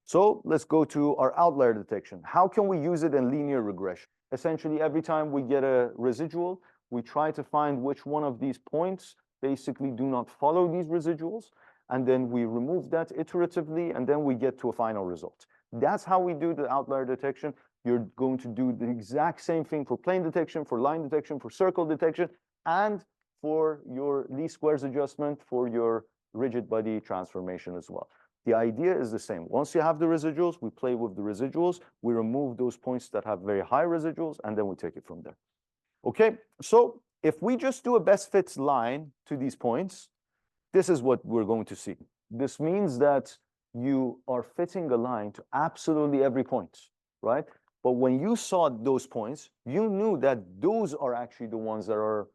So let's go to our outlier detection. How can we use it in linear regression? Essentially, every time we get a residual, we try to find which one of these points basically do not follow these residuals, and then we remove that iteratively, and then we get to a final result. That's how we do the outlier detection. You're going to do the exact same thing for plane detection, for line detection, for circle detection, and for your least squares adjustment for your rigid body transformation as well. The idea is the same. Once you have the residuals, we play with the residuals, we remove those points that have very high residuals, and then we take it from there. Okay, so if we just do a best fits line to these points, this is what we're going to see. This means that you are fitting a line to absolutely every point, right? But when you saw those points, you knew that those are actually the ones that are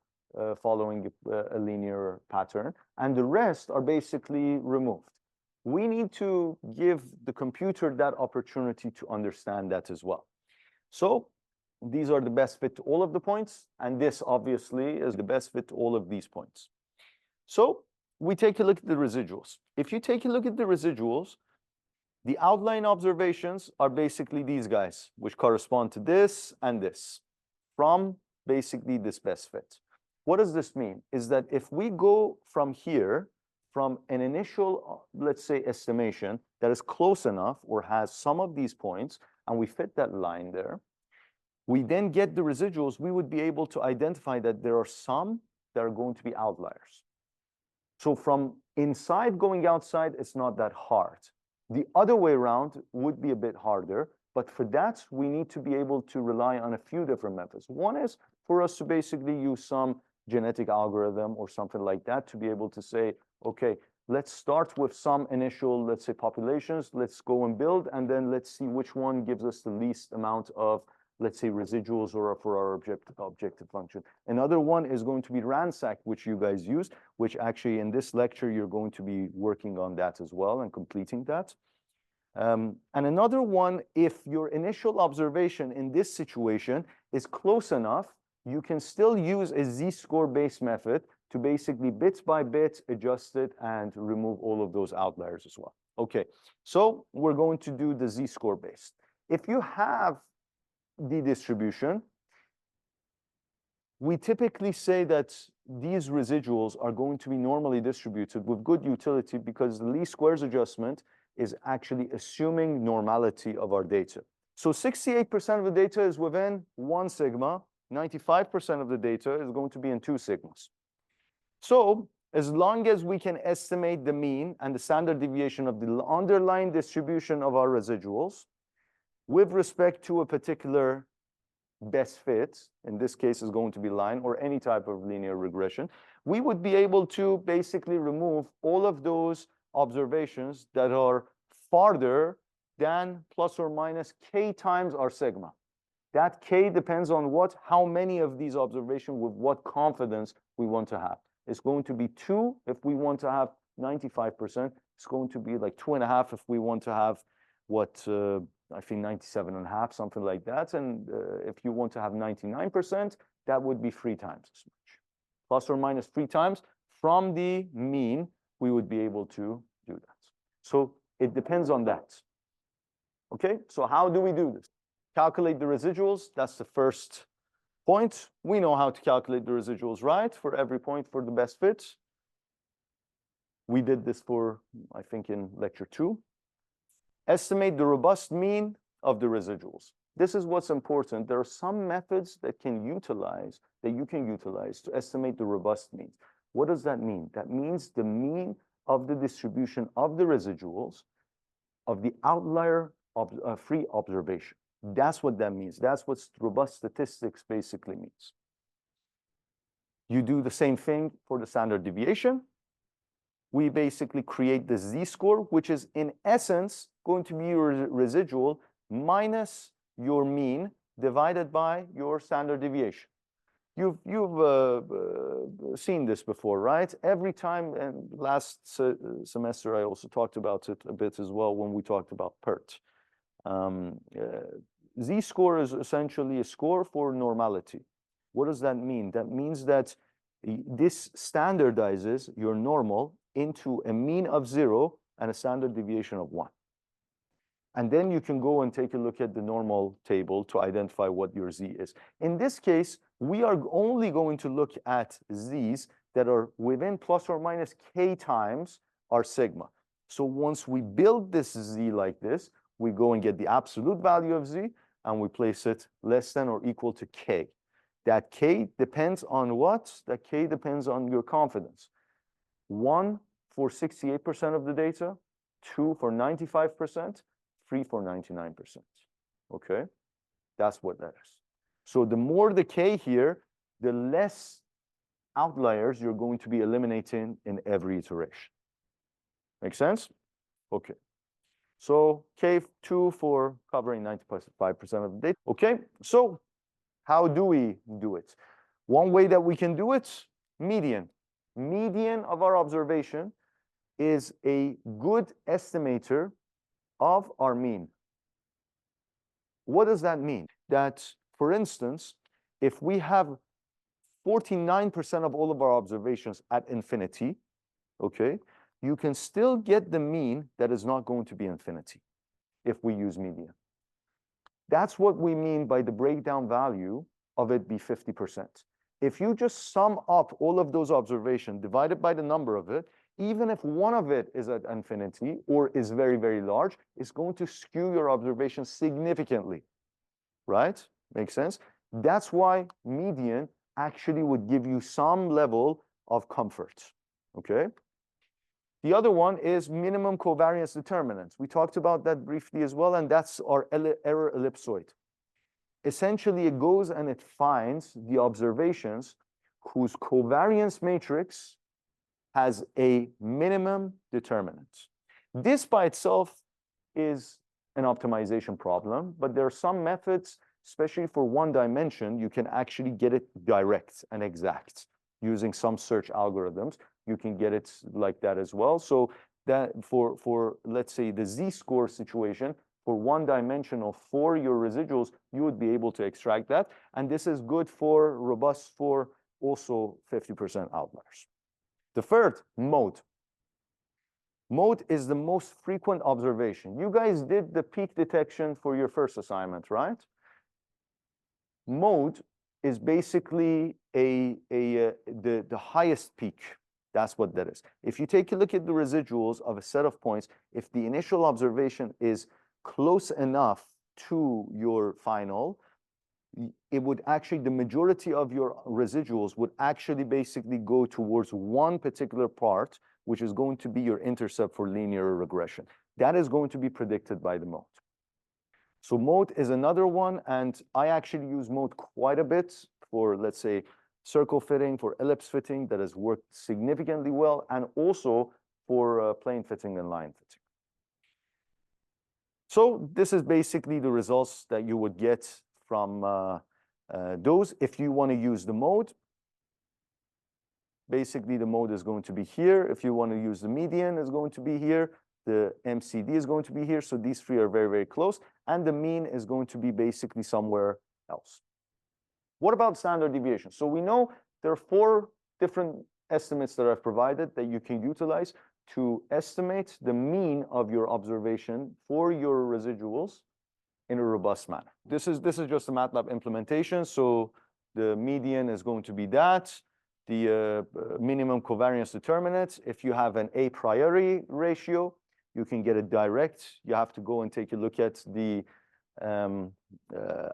following a linear pattern, and the rest are basically removed. We need to give the computer that opportunity to understand that as well. So these are the best fit to all of the points, and this obviously is the best fit to all of these points. So we take a look at the residuals. If you take a look at the residuals, the outline observations are basically these guys, which correspond to this and this, from basically this best fit. What does this mean? Is that if we go from here, from an initial, let's say, estimation that is close enough or has some of these points, and we fit that line there, we then get the residuals, we would be able to identify that there are some that are going to be outliers. So from inside going outside, it's not that hard. The other way around would be a bit harder, but for that, we need to be able to rely on a few different methods. One is for us to basically use some genetic algorithm or something like that to be able to say, okay, let's start with some initial, let's say, populations, let's go and build, and then let's see which one gives us the least amount of, let's say, residuals or for our objective function. Another one is going to be ransack, which you guys use, which actually in this lecture, you're going to be working on that as well and completing that. And another one, if your initial observation in this situation is close enough, you can still use a z-score based method to basically bit by bit adjust it and remove all of those outliers as well. Okay, so we're going to do the z-score based. If you have the distribution, we typically say that these residuals are going to be normally distributed with good utility because the least squares adjustment is actually assuming normality of our data. So 68% of the data is within 1 sigma, 95% of the data is going to be in 2 sigmas. So as long as we can estimate the mean and the standard deviation of the underlying distribution of our residuals with respect to a particular best fit, in this case is going to be line or any type of linear regression, we would be able to basically remove all of those observations that are farther than plus or minus k times our sigma. That k depends on what, how many of these observations with what confidence we want to have. It's going to be 2 if we want to have 95%. It's going to be like 2.5 if we want to have what, I think 97.5, something like that. And if you want to have 99%, that would be 3 times as much. Plus or minus 3 times from the mean, we would be able to do that. So it depends on that. Okay, so how do we do this? Calculate the residuals. That's the first point. We know how to calculate the residuals, right? For every point for the best fit. We did this for, I think, in lecture 2. Estimate the robust mean of the residuals. This is what's important. There are some methods that you can utilize to estimate the robust means. What does that mean? That means the mean of the distribution of the residuals of the outlier free observation. That's what that means. That's what robust statistics basically means. You do the same thing for the standard deviation. We basically create the z-score, which is in essence going to be your residual minus your mean divided by your standard deviation. You've seen this before, right? Every time, and last semester I also talked about it a bit as well when we talked about PERT. Z-score is essentially a score for normality. What does that mean? That means that this standardizes your normal into a mean of 0 and a standard deviation of 1. And then you can go and take a look at the normal table to identify what your z is. In this case, we are only going to look at z's that are within plus or minus k times our sigma. So once we build this z like this, we go and get the absolute value of z, and we place it less than or equal to k. That k depends on what? That k depends on your confidence. 1 for 68% of the data, 2 for 95%, 3 for 99%. Okay? That's what that is. So the more the k here, the less outliers you're going to be eliminating in every iteration. Make sense? Okay. So K2 for covering 95% of the data. Okay, so how do we do it? One way that we can do it, median. Median of our observation is a good estimator of our mean. What does that mean? That, for instance, if we have 49% of all of our observations at infinity, okay, you can still get the mean that is not going to be infinity if we use median. That's what we mean by the breakdown value of it be 50%. If you just sum up all of those observations divided by the number of it, even if one of it is at infinity or is very, very large, it's going to skew your observation significantly, right? Makes sense? That's why median actually would give you some level of comfort, okay? The other one is minimum covariance determinants. We talked about that briefly as well, and that's our error ellipsoid. Essentially, it goes and it finds the observations whose covariance matrix has a minimum determinant. This by itself is an optimization problem, but there are some methods, especially for one dimension, you can actually get it direct and exact using some search algorithms. You can get it like that as well. So that for let's say the z-score situation, for one dimensional for your residuals, you would be able to extract that. And this is good for robust for also 50% outliers. The third, mode. Mode is the most frequent observation. You guys did the peak detection for your first assignment, right? Mode is basically the highest peak. That's what that is. If you take a look at the residuals of a set of points, if the initial observation is close enough to your final, it would actually, the majority of your residuals would actually basically go towards one particular part, which is going to be your intercept for linear regression. That is going to be predicted by the mode. So mode is another one, and I actually use mode quite a bit for, let's say, circle fitting, for ellipse fitting, that has worked significantly well, and also for plane fitting and line fitting. So this is basically the results that you would get from those. If you want to use the mode, basically the mode is going to be here. If you want to use the median, it's going to be here. The MCD is going to be here. So these three are very, very close. And the mean is going to be basically somewhere else. What about standard deviation? So we know there are 4 different estimates that I've provided that you can utilize to estimate the mean of your observation for your residuals in a robust manner. This is just a MATLAB implementation. So the median is going to be that. The minimum covariance determinant, if you have an a priori ratio, you can get it direct. You have to go and take a look at the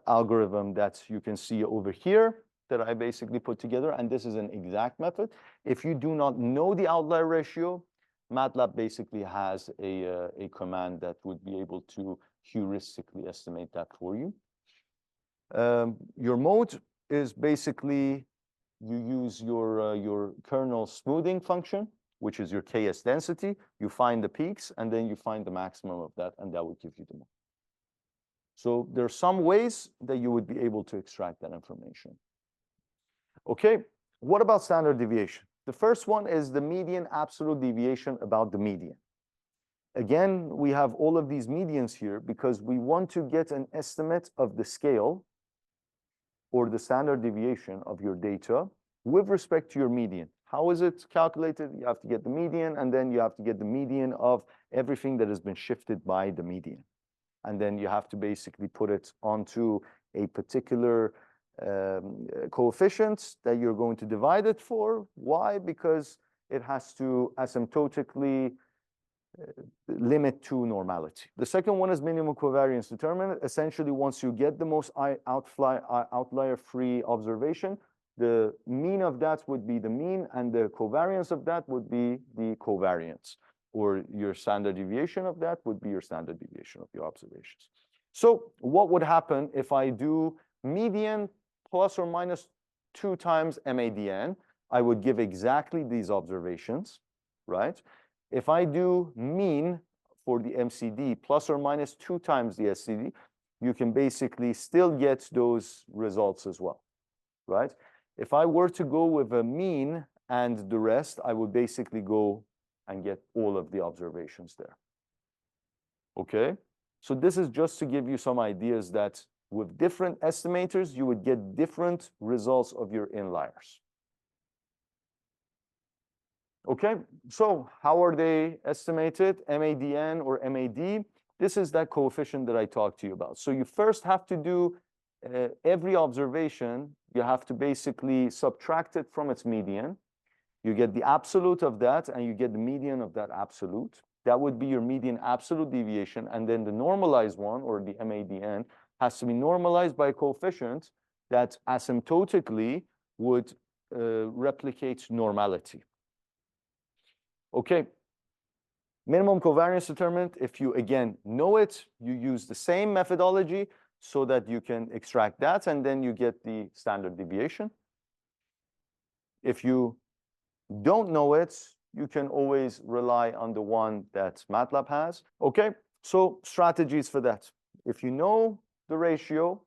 algorithm that you can see over here that I basically put together, and this is an exact method. If you do not know the outlier ratio, MATLAB basically has a command that would be able to heuristically estimate that for you. Your mode is basically, you use your kernel smoothing function, which is your KS density. You find the peaks, and then you find the maximum of that, and that would give you the mode. So there are some ways that you would be able to extract that information. Okay, what about standard deviation? The first one is the median absolute deviation about the median. Again, we have all of these medians here because we want to get an estimate of the scale or the standard deviation of your data with respect to your median. How is it calculated? You have to get the median, and then you have to get the median of everything that has been shifted by the median. and then you have to basically put it onto a particular coefficient that you're going to divide it for. Why? Because it has to asymptotically limit to normality. The second one is minimum covariance determinant. Essentially, once you get the most outlier-free observation, the mean of that would be the mean, and the covariance of that would be the covariance, or your standard deviation of that would be your standard deviation of your observations. So what would happen if I do median plus or minus 2 times MADN? I would give exactly these observations, right? If I do mean for the MCD plus or minus 2 times the SCD, you can basically still get those results as well, right? If I were to go with a mean and the rest, I would basically go and get all of the observations there. Okay? So this is just to give you some ideas that with different estimators, you would get different results of your inliers. Okay, so how are they estimated? MADN or MAD? This is that coefficient that I talked to you about. So you first have to do every observation, you have to basically subtract it from its median. You get the absolute of that, and you get the median of that absolute. That would be your median absolute deviation. And then the normalized one, or the MADN, has to be normalized by a coefficient that asymptotically would replicate normality. Okay, minimum covariance determinant, if you again know it, you use the same methodology so that you can extract that, and then you get the standard deviation. If you don't know it, you can always rely on the one that MATLAB has. Okay, so strategies for that. If you know the ratio,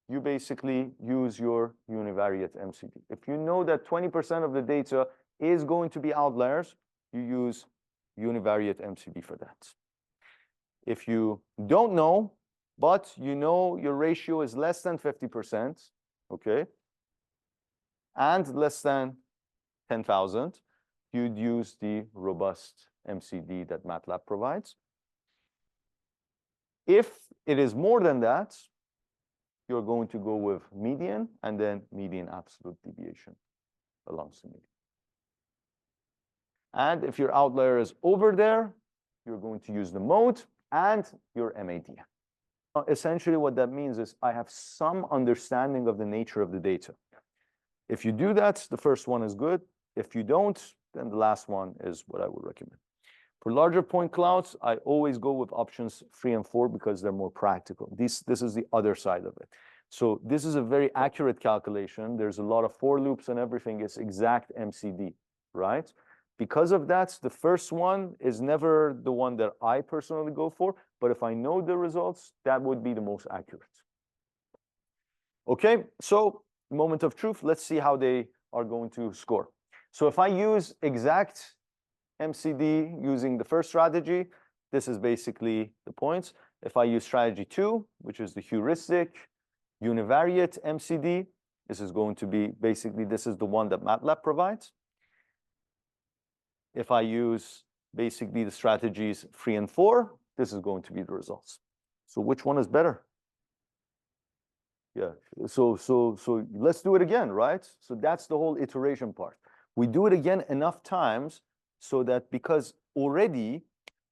you basically use your univariate MCD. If you know that 20% of the data is going to be outliers, you use univariate MCD for that. If you don't know, but you know your ratio is less than 50%, okay, and less than 10,000, you'd use the robust MCD that MATLAB provides. If it is more than that, you're going to go with median and then median absolute deviation along the median. And if your outlier is over there, you're going to use the mode and your MAD. Essentially, what that means is I have some understanding of the nature of the data. If you do that, the first one is good. If you don't, then the last one is what I would recommend. For larger point clouds, I always go with options 3 and 4 because they're more practical. This is the other side of it. So this is a very accurate calculation. There's a lot of for loops and everything. It's exact MCD, right? Because of that, the first one is never the one that I personally go for, but if I know the results, that would be the most accurate. Okay, so moment of truth, let's see how they are going to score. So if I use exact MCD using the first strategy, this is basically the points. If I use strategy 2, which is the heuristic univariate MCD, this is going to be basically, this is the one that MATLAB provides. If I use basically the strategies 3 and 4, this is going to be the results. So which one is better? Yeah, so let's do it again, right? So that's the whole iteration part. We do it again enough times so that because already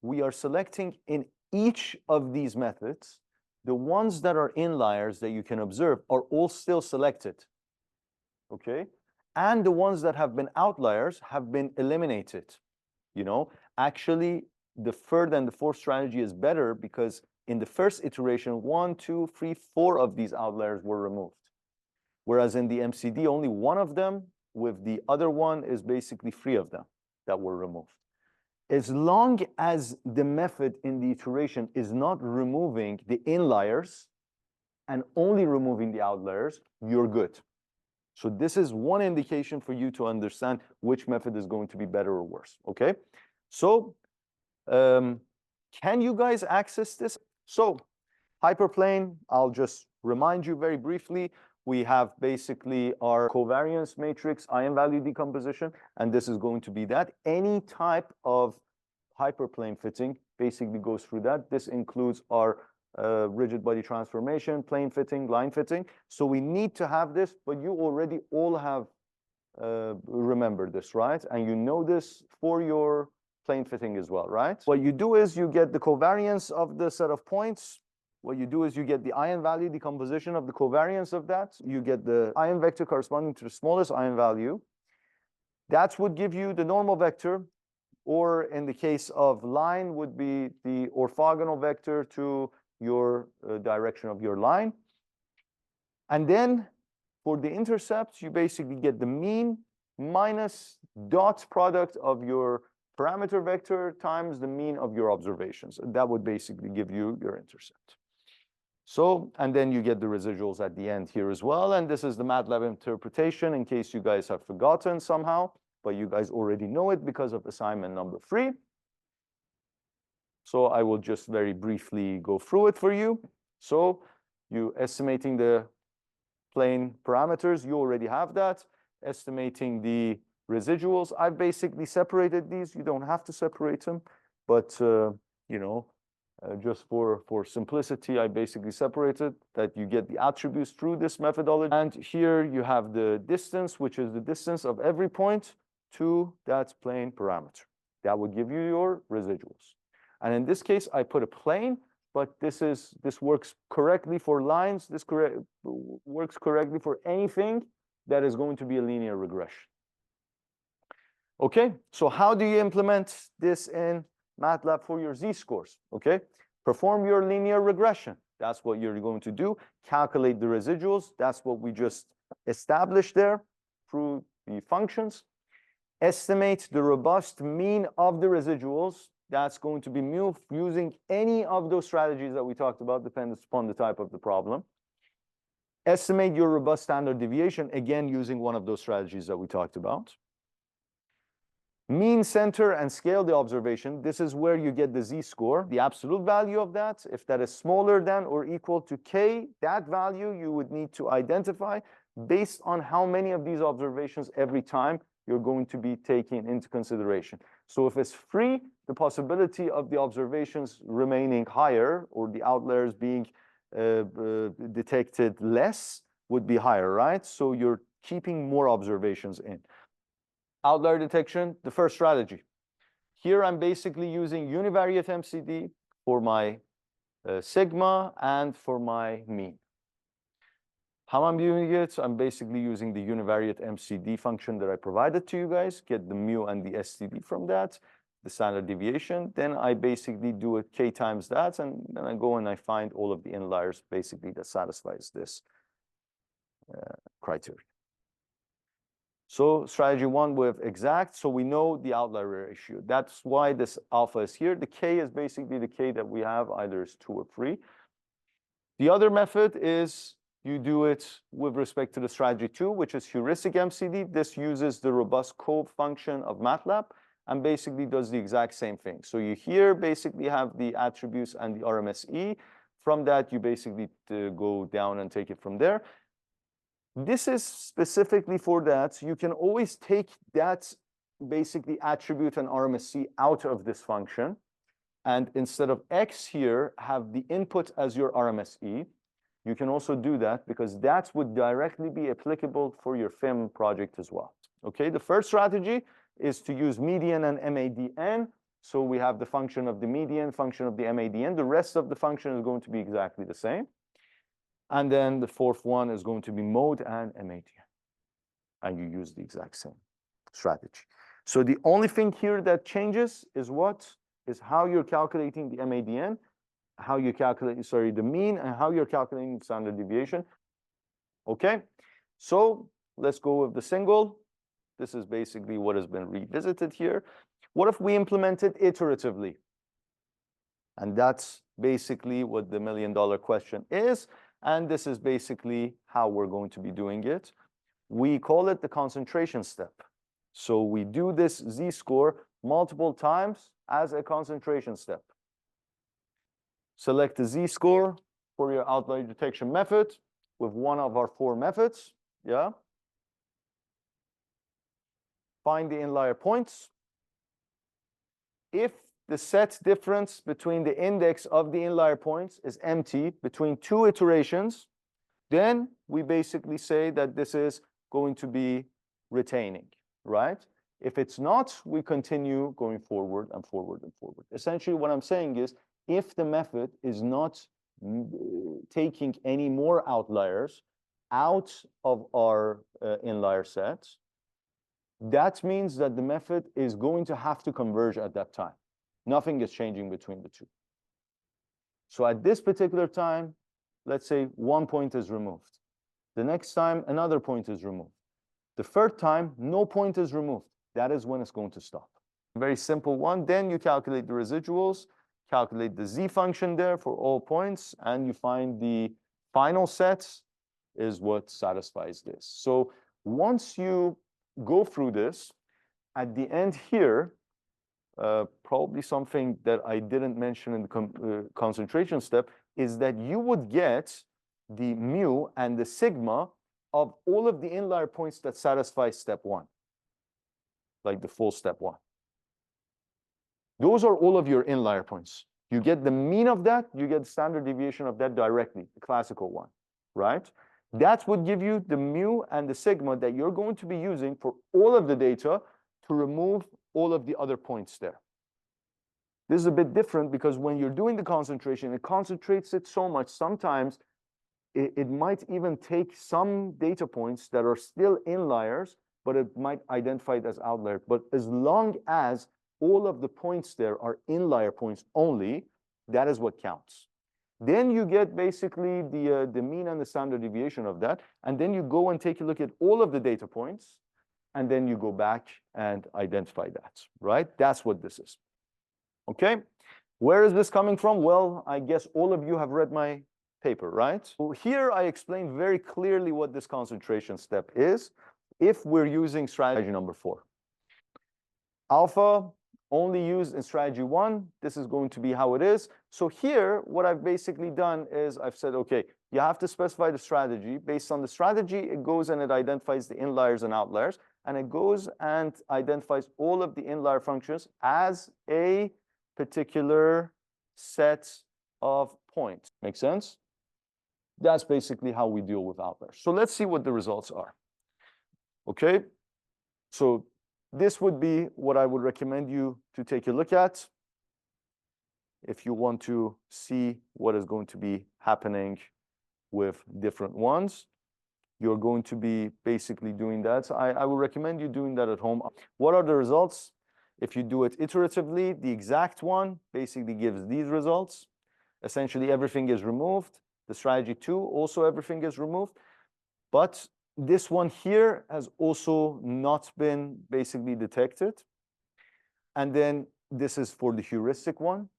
we are selecting in each of these methods, the ones that are inliers that you can observe are all still selected, okay? And the ones that have been outliers have been eliminated. You know, actually, the third and the fourth strategy is better because in the first iteration, 1, 2, 3, 4 of these outliers were removed. Whereas in the MCD, only one of them, with the other one is basically 3 of them that were removed. As long as the method in the iteration is not removing the inliers and only removing the outliers, you're good. So this is one indication for you to understand which method is going to be better or worse, okay? So can you guys access this? So hyperplane, I'll just remind you very briefly, we have basically our covariance matrix, eigenvalue decomposition, and this is going to be that. Any type of hyperplane fitting basically goes through that. This includes our rigid body transformation, plane fitting, line fitting. So we need to have this, but you already all have remembered this, right? And you know this for your plane fitting as well, right? What you do is you get the covariance of the set of points. What you do is you get the ion value, the composition of the covariance of that. You get the ion vector corresponding to the smallest ion value. That would give you the normal vector, or in the case of line would be the orthogonal vector to your direction of your line. And then for the intercepts, you basically get the mean minus dot product of your parameter vector times the mean of your observations. That would basically give you your intercept. So, and then you get the residuals at the end here as well. And this is the MATLAB interpretation in case you guys have forgotten somehow, but you guys already know it because of assignment number 3. So I will just very briefly go through it for you. So you estimating the plane parameters, you already have that. Estimating the residuals, I've basically separated these. You don't have to separate them, but you know, just for simplicity, I basically separated that you get the attributes through this methodology. And here you have the distance, which is the distance of every point to that plane parameter. That would give you your residuals. And in this case, I put a plane, but this works correctly for lines. This works correctly for anything that is going to be a linear regression. Okay, so how do you implement this in MATLAB for your z-scores? Okay, perform your linear regression. That's what you're going to do. Calculate the residuals. That's what we just established there through the functions. Estimate the robust mean of the residuals. That's going to be mu using any of those strategies that we talked about, depends upon the type of the problem. Estimate your robust standard deviation, again, using one of those strategies that we talked about. Mean, center, and scale the observation. This is where you get the z-score, the absolute value of that. If that is smaller than or equal to k, that value you would need to identify based on how many of these observations every time you're going to be taking into consideration. So if it's free, the possibility of the observations remaining higher or the outliers being detected less would be higher, right? So you're keeping more observations in. Outlier detection, the first strategy. Here I'm basically using univariate MCD for my sigma and for my mean. How I'm doing it, I'm basically using the univariate MCD function that I provided to you guys, get the mu and the STD from that, the standard deviation. Then I basically do it k times that, and then I go and I find all of the inliers basically that satisfies this criteria. So strategy 1 with exact, so we know the outlier ratio. That's why this alpha is here. The k is basically the k that we have, either is 2 or 3. The other method is you do it with respect to the strategy 2, which is heuristic MCD. This uses the robust cove function of MATLAB and basically does the exact same thing. So you here basically have the attributes and the RMSE. From that, you basically go down and take it from there. This is specifically for that. You can always take that basically attribute and RMSE out of this function. And instead of x here, have the input as your RMSE. You can also do that because that would directly be applicable for your FIM project as well. Okay, the first strategy is to use median and MADN. So we have the function of the median, function of the MADN. The rest of the function is going to be exactly the same. And then the fourth one is going to be mode and MADN. And you use the exact same strategy. So the only thing here that changes is what? Is how you're calculating the MADN, how you calculate, sorry, the mean, and how you're calculating standard deviation. Okay, so let's go with the single. This is basically what has been revisited here. What if we implement it iteratively? And that's basically what the million-dollar question is. And this is basically how we're going to be doing it. We call it the concentration step. So we do this z-score multiple times as a concentration step. Select the z-score for your outlier detection method with one of our 4 methods. Yeah. Find the inlier points. If the set difference between the index of the inlier points is empty between two iterations, then we basically say that this is going to be retaining, right? If it's not, we continue going forward and forward and forward. Essentially, what I'm saying is, if the method is not taking any more outliers out of our inlier sets, that means that the method is going to have to converge at that time. Nothing is changing between the two. So at this particular time, let's say 1 point is removed. The next time, another point is removed. The third time, no point is removed. That is when it's going to stop. Very simple one. Then you calculate the residuals, calculate the z function there for all points, and you find the final set is what satisfies this. So once you go through this, at the end here, probably something that I didn't mention in the concentration step is that you would get the mu and the sigma of all of the inlier points that satisfy step one, like the full step one. Those are all of your inlier points. You get the mean of that, you get the standard deviation of that directly, the classical one, right? That would give you the mu and the sigma that you're going to be using for all of the data to remove all of the other points there. This is a bit different because when you're doing the concentration, it concentrates it so much, sometimes it might even take some data points that are still inliers, but it might identify it as outlier. But as long as all of the points there are inlier points only, that is what counts. Then you get basically the mean and the standard deviation of that, and then you go and take a look at all of the data points, and then you go back and identify that, right? That's what this is. Okay, where is this coming from? Well, I guess all of you have read my paper, right? So here I explain very clearly what this concentration step is if we're using strategy number 4. Alpha only used in strategy 1. This is going to be how it is. So here, what I've basically done is I've said, okay, you have to specify the strategy. Based on the strategy, it goes and it identifies the inliers and outliers, and it goes and identifies all of the inlier functions as a particular set of points. Make sense? That's basically how we deal with outliers. So let's see what the results are. Okay, so this would be what I would recommend you to take a look at if you want to see what is going to be happening with different ones. You're going to be basically doing that. So I would recommend you doing that at home. What are the results? If you do it iteratively, the exact one basically gives these results. Essentially, everything is removed. The strategy 2, also everything is removed. But this one here has also not been basically detected. And then this is for the heuristic one.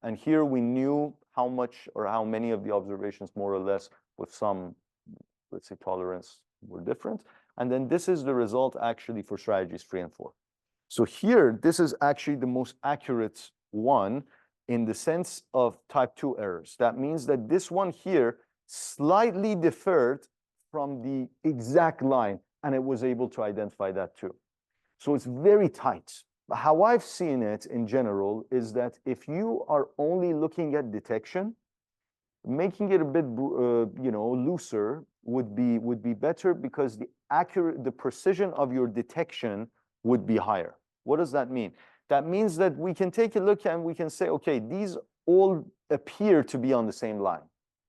And here we knew how much or how many of the observations, more or less, with some, let's say, tolerance were different. And then this is the result actually for strategies 3 and 4. So here, this is actually the most accurate one in the sense of type 2 errors. That means that this one here slightly differed from the exact line, and it was able to identify that too. So it's very tight. How I've seen it in general is that if you are only looking at detection, making it a bit looser would be better, because the precision of your detection would be higher. What does that mean? That means that we can take a look and we can say, okay, these all appear to be on the same line,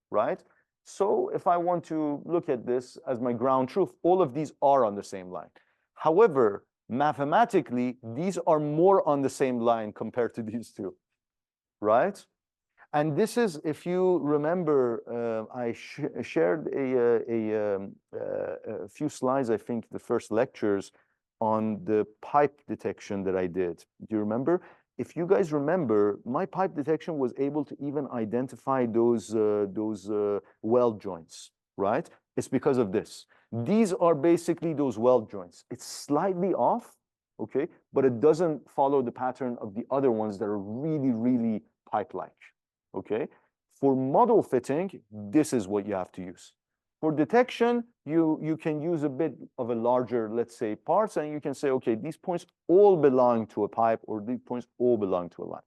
right? So if I want to look at this as my ground truth, all of these are on the same line. However, mathematically, these are more on the same line compared to these two, right? And this is, if you remember, I shared a few slides, I think the first lectures, on the pipe detection that I did. Do you remember? If you guys remember, my pipe detection was able to even identify those weld joints, right? It's because of this. These are basically those weld joints. It's slightly off, okay, but it doesn't follow the pattern of the other ones that are really, really pipe-like, okay? For model fitting, this is what you have to use. For detection, you can use a bit of a larger, let's say, parts, and you can say, okay, these points all belong to a pipe, or these points all belong to a line.